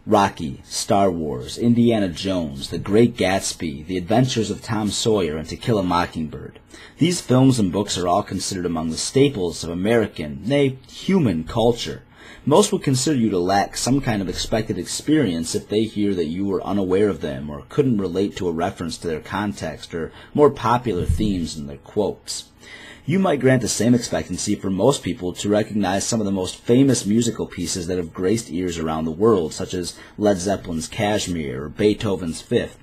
Rocky, Star Wars, Indiana Jones, The Great Gatsby, The Adventures of Tom Sawyer, and To Kill a Mockingbird. These films and books are all considered among the staples of American, nay, human culture. Most would consider you to lack some kind of expected experience if they hear that you were unaware of them or couldn't relate to a reference to their context or more popular themes in their quotes. You might grant the same expectancy for most people to recognize some of the most famous musical pieces that have graced ears around the world, such as Led Zeppelin's Kashmir or Beethoven's Fifth.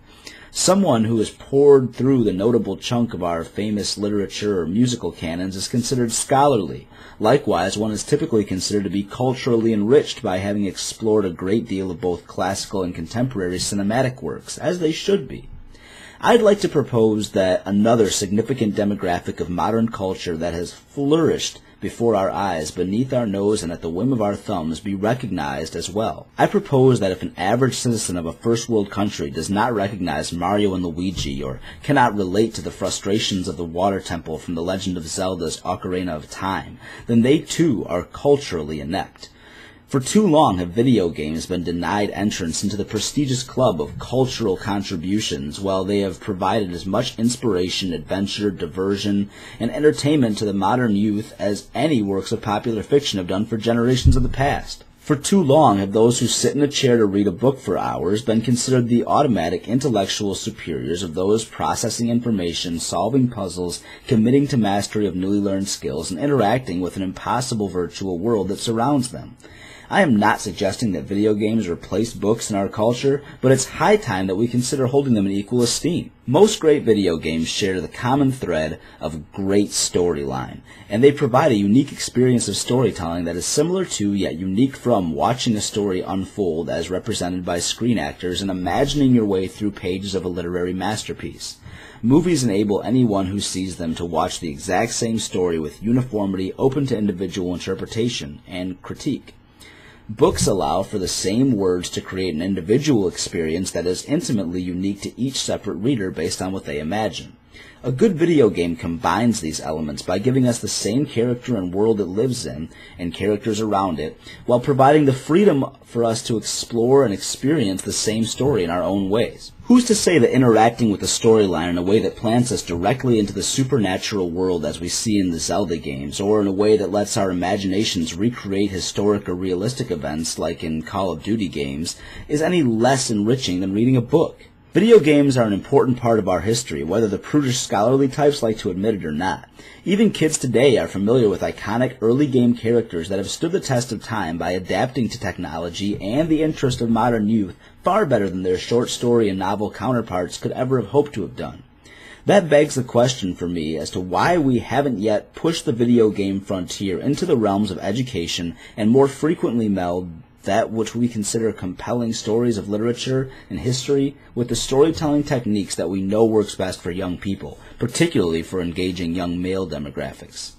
Someone who has poured through the notable chunk of our famous literature or musical canons is considered scholarly. Likewise, one is typically considered to be culturally enriched by having explored a great deal of both classical and contemporary cinematic works, as they should be. I'd like to propose that another significant demographic of modern culture that has flourished before our eyes, beneath our nose, and at the whim of our thumbs be recognized as well. I propose that if an average citizen of a first world country does not recognize Mario and Luigi or cannot relate to the frustrations of the water temple from The Legend of Zelda's Ocarina of Time, then they too are culturally inept. For too long have video games been denied entrance into the prestigious club of cultural contributions, while they have provided as much inspiration, adventure, diversion, and entertainment to the modern youth as any works of popular fiction have done for generations of the past. For too long have those who sit in a chair to read a book for hours been considered the automatic intellectual superiors of those processing information, solving puzzles, committing to mastery of newly learned skills, and interacting with an impossible virtual world that surrounds them. I am not suggesting that video games replace books in our culture, but it's high time that we consider holding them in equal esteem. Most great video games share the common thread of great storyline, and they provide a unique experience of storytelling that is similar to, yet unique from, watching a story unfold as represented by screen actors and imagining your way through pages of a literary masterpiece. Movies enable anyone who sees them to watch the exact same story with uniformity, open to individual interpretation and critique. Books allow for the same words to create an individual experience that is intimately unique to each separate reader based on what they imagine. A good video game combines these elements by giving us the same character and world it lives in, and characters around it, while providing the freedom for us to explore and experience the same story in our own ways. Who's to say that interacting with the storyline in a way that plants us directly into the supernatural world as we see in the Zelda games, or in a way that lets our imaginations recreate historic or realistic events like in Call of Duty games, is any less enriching than reading a book? Video games are an important part of our history, whether the prudish scholarly types like to admit it or not. Even kids today are familiar with iconic early game characters that have stood the test of time by adapting to technology and the interest of modern youth far better than their short story and novel counterparts could ever have hoped to have done. That begs the question for me as to why we haven't yet pushed the video game frontier into the realms of education and more frequently meld that which we consider compelling stories of literature and history with the storytelling techniques that we know works best for young people, particularly for engaging young male demographics.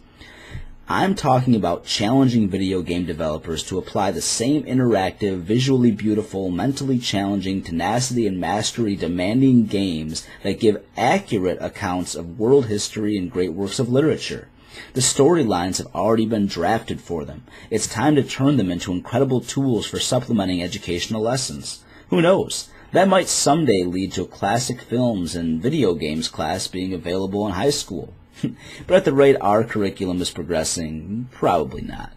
I'm talking about challenging video game developers to apply the same interactive, visually beautiful, mentally challenging, tenacity and mastery demanding games that give accurate accounts of world history and great works of literature. The storylines have already been drafted for them. It's time to turn them into incredible tools for supplementing educational lessons. Who knows? That might someday lead to a classic films and video games class being available in high school. But at the rate our curriculum is progressing, probably not.